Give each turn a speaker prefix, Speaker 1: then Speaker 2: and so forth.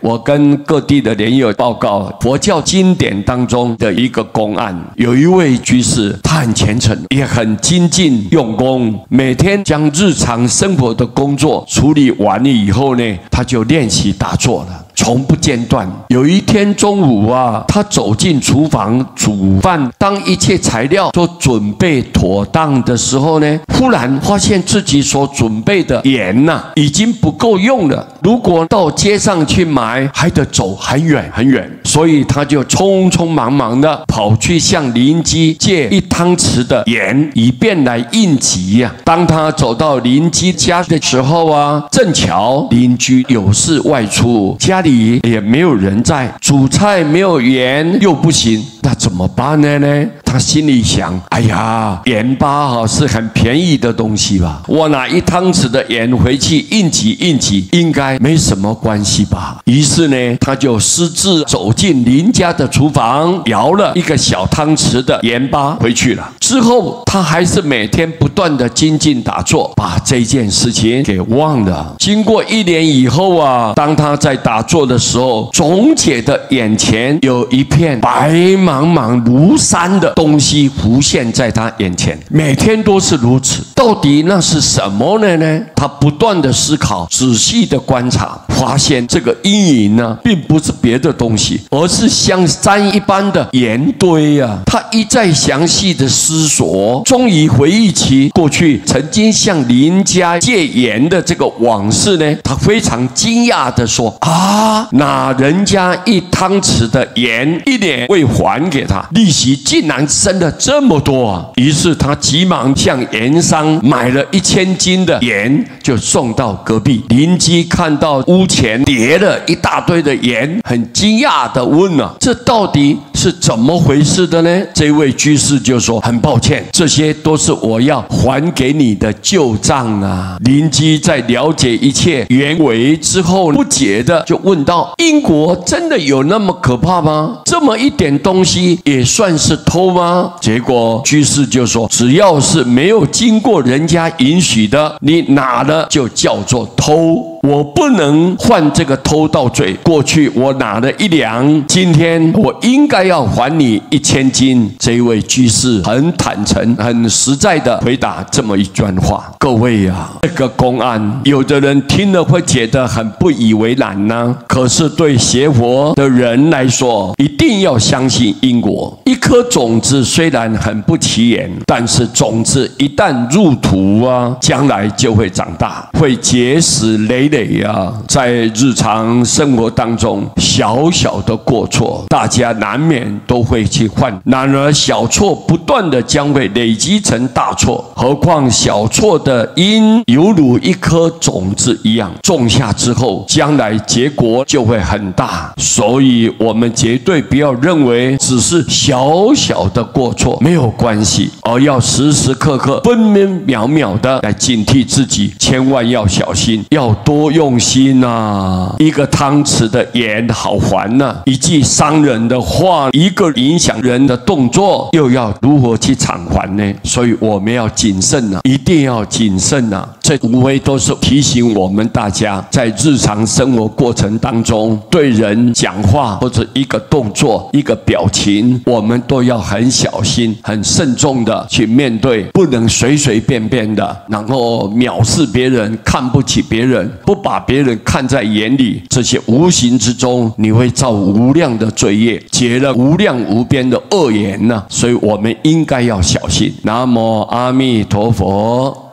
Speaker 1: 我跟各地的莲友报告佛教经典当中的一个公案，有一位居士，他很虔诚，也很精进用功，每天将日常生活的工作处理完了以后呢，他就练习打坐了，从不间断。有一天中午啊，他走进厨房煮饭，当一切材料都准备妥当的时候呢，忽然发现自己所准备的盐已经不够用了，如果到街上去买还得走很远很远，所以他就匆匆忙忙的跑去向邻居借1汤匙的盐，以便来应急呀。当他走到邻居家的时候啊，正巧邻居有事外出，家里也没有人在，煮菜没有盐又不行，那怎么办呢？他心里想，哎呀，盐巴是很便宜的东西吧，我拿1汤匙的盐回去应急应该没什么关系吧。于是呢，他就私自走进邻家的厨房，舀了1个小汤匙的盐巴回去了。之后他还是每天不断的精进打坐，把这件事情给忘了。经过1年以后啊，当他在打坐的时候，总觉得眼前有一片白茫茫如山的东西浮现在他眼前，每天都是如此。到底那是什么呢？他不断的思考，仔细的观察，发现这个阴影并不是别的东西，而是像山一般的盐堆啊。他一再详细的思索，终于回忆起过去曾经向邻家借盐的这个往事呢。他非常惊讶的说：啊，那人家1汤匙的盐1年未还给他，利息竟然升了这么多啊！于是他急忙向盐商买了1000斤的盐，就送到隔壁。邻居看到屋前叠了一大堆的盐，很惊讶的问这到底是怎么回事的呢？这位居士就说：很抱歉，这些都是我要还给你的旧账啊。邻居在了解一切原委之后，不解的就问道：英国真的有那么可怕吗？这么一点东西也算是偷吗？结果居士就说：只要是没有经过人家允许的，你拿了就叫做偷，我不能换这个偷盗罪。过去我拿了1两，今天我应该要还你1000斤。这一位居士很坦诚、很实在的回答这么一段话。各位啊，这个公案，有的人听了会觉得很不以为然呢。可是对学佛的人来说，一定要相信因果。一颗种子虽然很不起眼，但是种子一旦入土啊，将来就会长大，会结实累累啊。在日常生活当中，小小的过错，大家难免都会去犯，然而小错不断的将会累积成大错。何况小错的因犹如一颗种子一样，种下之后，将来结果就会很大。所以我们绝对不要认为只是小小的过错没有关系，而要时时刻刻分分秒秒的来警惕自己，千万要小心，要多用心啊。1个汤匙的盐好还1句伤人的话，1个影响人的动作，又要如何去偿还呢？所以我们要谨慎一定要谨慎这无非都是提醒我们大家，在日常生活过程当中，对人讲话或者一个动作、一个表情，我们都要很小心、很慎重的去面对，不能随随便便的，然后藐视别人、看不起别人，不把别人看在眼里。这些无形之中，你会造无量的罪业，结了无量无边的恶缘所以我们应该要小心。南无阿弥陀佛。